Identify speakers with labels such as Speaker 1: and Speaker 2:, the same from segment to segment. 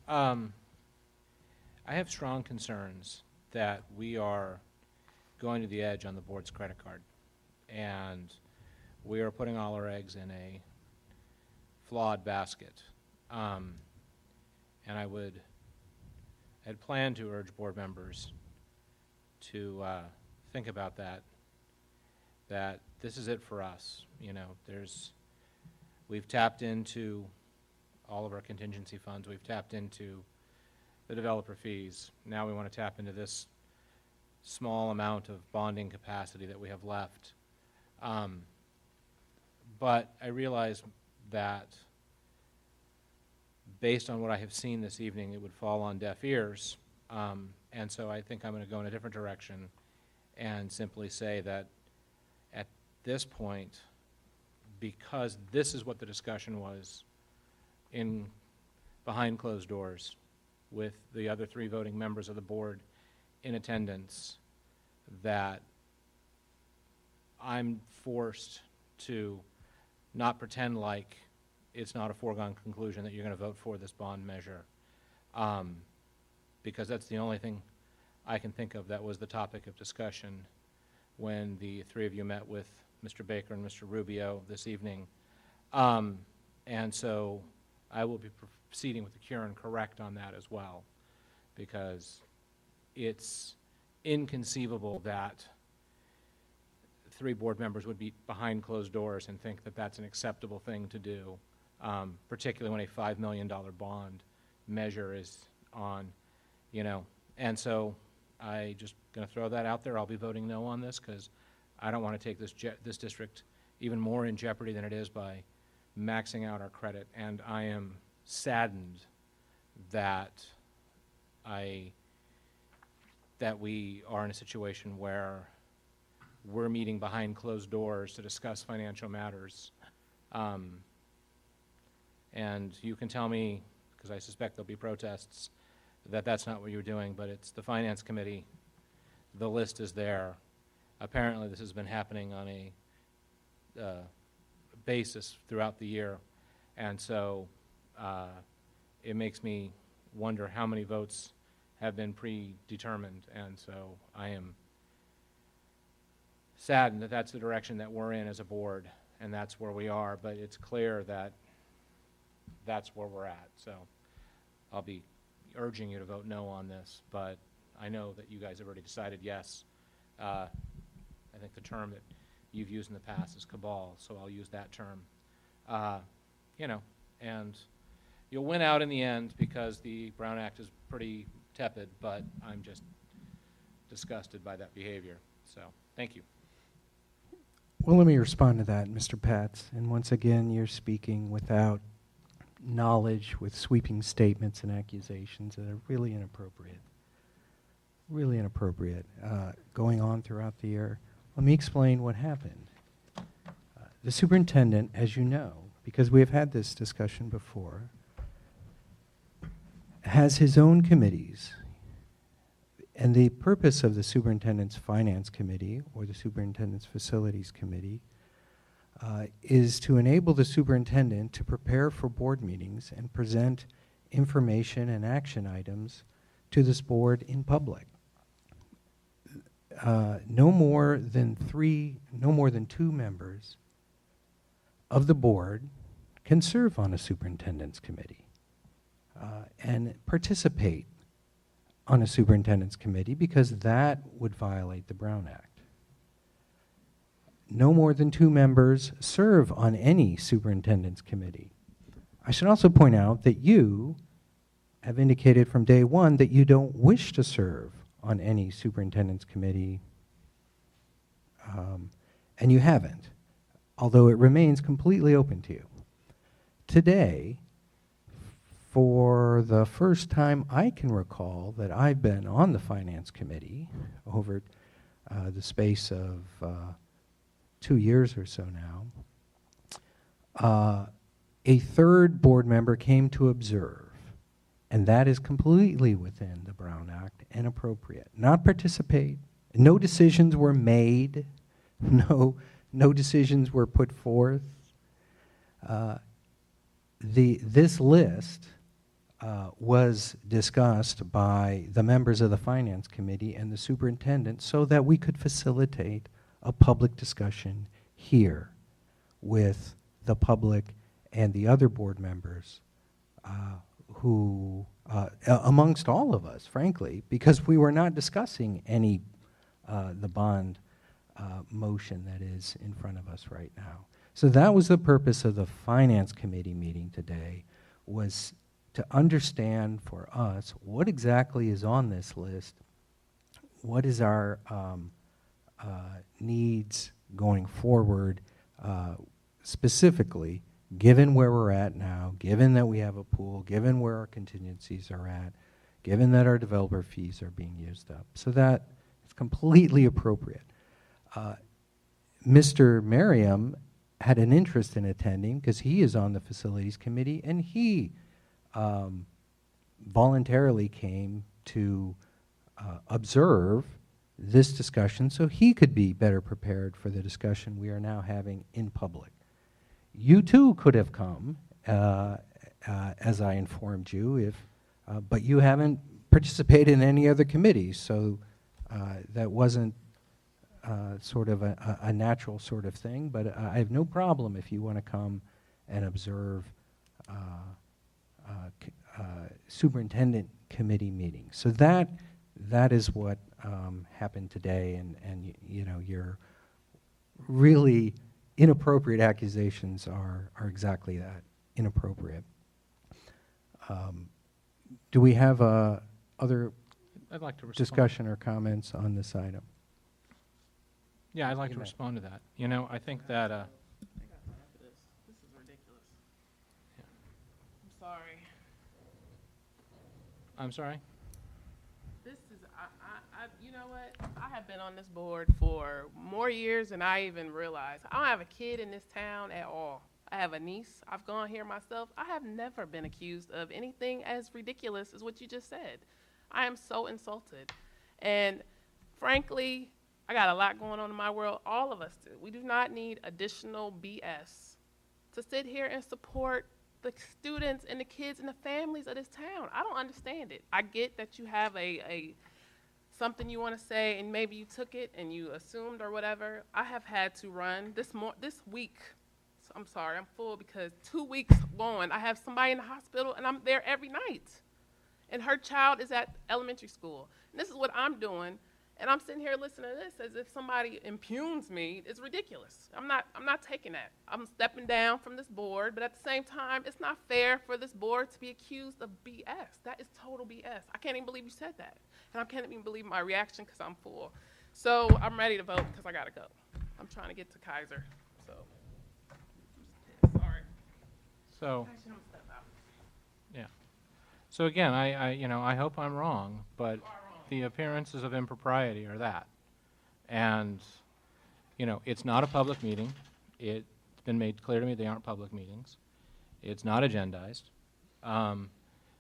Speaker 1: I have strong concerns that we are going to the edge on the board's credit card, and we are putting all our eggs in a flawed basket. And I had planned to urge board members to think about that this is it for us. You know, we've tapped into all of our contingency funds. We've tapped into the developer fees. Now we want to tap into this small amount of bonding capacity that we have left. But I realize that based on what I have seen this evening, it would fall on deaf ears. And so I think I'm going to go in a different direction and simply say that at this point, because this is what the discussion was behind closed doors with the other 3 voting members of the board in attendance, that I'm forced to not pretend like it's not a foregone conclusion that you're going to vote for this bond measure, because that's the only thing I can think of that was the topic of discussion when the 3 of you met with Mr. Baker and Mr. Rubio this evening. And so I will be proceeding with the cure and correct on that as well, because it's inconceivable that 3 board members would be behind closed doors and think that that's an acceptable thing to do, particularly when a $5 million bond measure is on, you know. And so I just going to throw that out there. I'll be voting no on this because I don't want to take this district even more in jeopardy than it is by maxing out our credit. And I am saddened that we are in a situation where we're meeting behind closed doors to discuss financial matters. And you can tell me, because I suspect there'll be protests, that that's not what you're doing, but it's the Finance Committee. The list is there. Apparently this has been happening on a basis throughout the year, and so it makes me wonder how many votes have been predetermined, and so I am saddened that that's the direction that we're in as a board, and that's where we are, but it's clear that that's where we're at. So I'll be urging you to vote no on this, but I know that you guys have already decided yes. I think the term that you've used in the past is cabal, so I'll use that term. You know, and you'll win out in the end because the Brown Act is pretty tepid, but I'm just disgusted by that behavior. So thank you.
Speaker 2: Well, let me respond to that, Mr. Patz. And once again, you're speaking without knowledge, with sweeping statements and accusations that are really inappropriate. Really inappropriate. Going on throughout the year. Let me explain what happened. The superintendent, as you know, because we have had this discussion before, has his own committees. And the purpose of the superintendent's finance committee or the superintendent's facilities committee is to enable the superintendent to prepare for board meetings and present information and action items to this board in public. No more than 2 members of the board can serve on a superintendent's committee and participate on a superintendent's committee, because that would violate the Brown Act. No more than 2 members serve on any superintendent's committee. I should also point out that you have indicated from day one that you don't wish to serve on any superintendent's committee, and you haven't, although it remains completely open to you. Today, for the first time I can recall that I've been on the Finance Committee over the space of 2 years or so now, a 3rd board member came to observe, and that is completely within the Brown Act and appropriate. Not participate. No decisions were made. No decisions were put forth. This list was discussed by the members of the Finance Committee and the superintendent so that we could facilitate a public discussion here with the public and the other board members amongst all of us, frankly, because we were not discussing the bond motion that is in front of us right now. So that was the purpose of the Finance Committee meeting today, was to understand for us what exactly is on this list, what is our needs going forward, specifically, given where we're at now, given that we have a pool, given where our contingencies are at, given that our developer fees are being used up. So that is completely appropriate. Mr. Merriam had an interest in attending because he is on the Facilities Committee, and he voluntarily came to observe this discussion so he could be better prepared for the discussion we are now having in public. You too could have come, as I informed you, but you haven't participated in any other committees, so that wasn't sort of a natural sort of thing, but I have no problem if you want to come and observe superintendent committee meetings. So that is what happened today, and you know, your really inappropriate accusations are exactly that, inappropriate. Do we have other
Speaker 1: I'd like to respond.
Speaker 2: discussion or comments on this item?
Speaker 1: Yeah, I'd like to respond to that. You know, I think that,
Speaker 3: I got enough of this. This is ridiculous.
Speaker 1: Yeah.
Speaker 3: I'm sorry.
Speaker 1: I'm sorry?
Speaker 3: This is, you know what? I have been on this board for more years than I even realized. I don't have a kid in this town at all. I have a niece. I've gone here myself. I have never been accused of anything as ridiculous as what you just said. I am so insulted. And frankly, I got a lot going on in my world. All of us do. We do not need additional BS to sit here and support the students and the kids and the families of this town. I don't understand it. I get that you have a something you want to say, and maybe you took it and you assumed or whatever. I have had to run this week. So I'm sorry, I'm full because 2 weeks going, I have somebody in the hospital and I'm there every night. And her child is at elementary school. And this is what I'm doing. And I'm sitting here listening to this as if somebody impugns me. It's ridiculous. I'm not taking that. I'm stepping down from this board, but at the same time, it's not fair for this board to be accused of BS. That is total BS. I can't even believe you said that. And I can't even believe my reaction because I'm full. So I'm ready to vote because I got to go. I'm trying to get to Kaiser. So, sorry.
Speaker 1: So,
Speaker 3: Actually, I'm going to step out.
Speaker 1: yeah. So again, I hope I'm wrong, but the appearances of impropriety are that. And, you know, it's not a public meeting. It's been made clear to me they aren't public meetings. It's not agendized.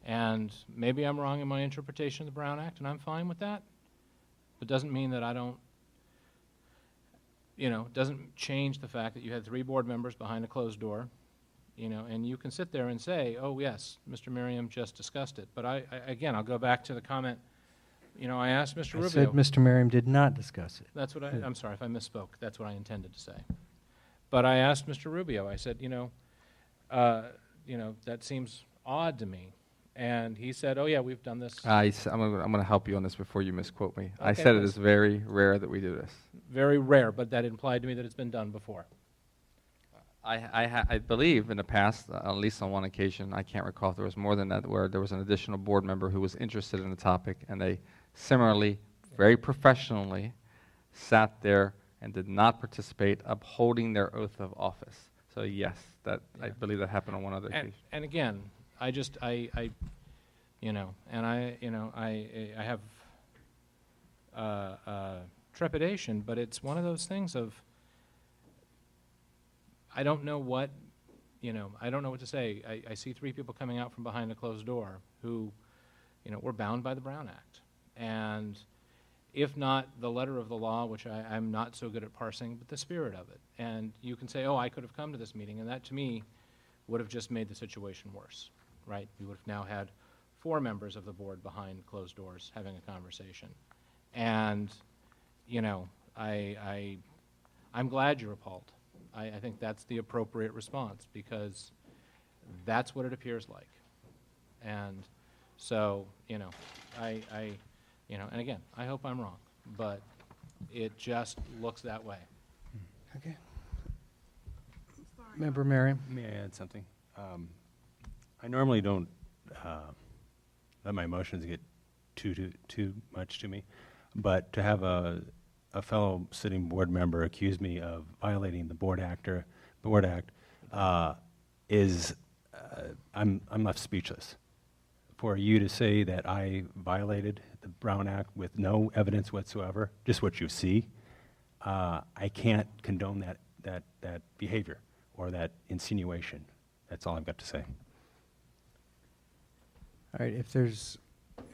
Speaker 1: And maybe I'm wrong in my interpretation of the Brown Act, and I'm fine with that. But doesn't mean that I don't, you know, doesn't change the fact that you had 3 board members behind a closed door, you know, and you can sit there and say, oh, yes, Mr. Merriam just discussed it. But again, I'll go back to the comment. You know, I asked Mr. Rubio.
Speaker 2: I said Mr. Merriam did not discuss it.
Speaker 1: That's what I'm sorry if I misspoke. That's what I intended to say. But I asked Mr. Rubio, I said, you know, that seems odd to me. And he said, oh, yeah, we've done this.
Speaker 4: I'm going to help you on this before you misquote me. I
Speaker 1: Okay,
Speaker 4: said it
Speaker 1: please.
Speaker 4: is very rare that we do this.
Speaker 1: Very rare, but that implied to me that it's been done before.
Speaker 4: I believe in the past, at least on one occasion, I can't recall if there was more than that, where there was an additional board member who was interested in the topic, and they similarly, very professionally, sat there and did not participate, upholding their oath of office. So yes, I believe that happened on one other occasion.
Speaker 1: And again, I have trepidation, but it's one of those things of, I don't know what to say. I see 3 people coming out from behind a closed door who, you know, were bound by the Brown Act. And if not the letter of the law, which I'm not so good at parsing, but the spirit of it. And you can say, oh, I could have come to this meeting, and that to me would have just made the situation worse, right? We would have now had 4 members of the board behind closed doors having a conversation. And, you know, I'm glad you're appalled. I think that's the appropriate response, because that's what it appears like. And so, you know, you know, and again, I hope I'm wrong, but it just looks that way.
Speaker 2: Okay. Member Merriam?
Speaker 5: May I add something? I normally don't let my emotions get too much to me, but to have a fellow sitting board member accuse me of violating the Board Act is I'm left speechless. For you to say that I violated the Brown Act with no evidence whatsoever, just what you see, I can't condone that behavior or that insinuation. That's all I've got to say.
Speaker 2: All right, if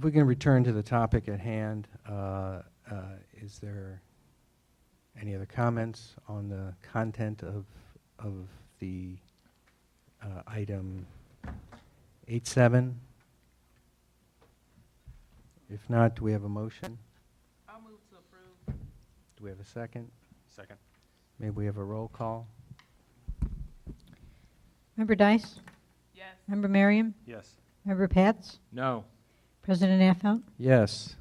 Speaker 2: we can return to the topic at hand, is there any other comments on the content of the item 8.7? If not, do we have a motion?
Speaker 3: I'll move to approve.
Speaker 2: Do we have a second?
Speaker 5: Second.
Speaker 2: Maybe we have a roll call?
Speaker 6: Member Dice?
Speaker 3: Yes.
Speaker 6: Member Merriam?
Speaker 5: Yes.
Speaker 6: Member Pats?
Speaker 1: No.
Speaker 6: President Affout?
Speaker 2: Yes.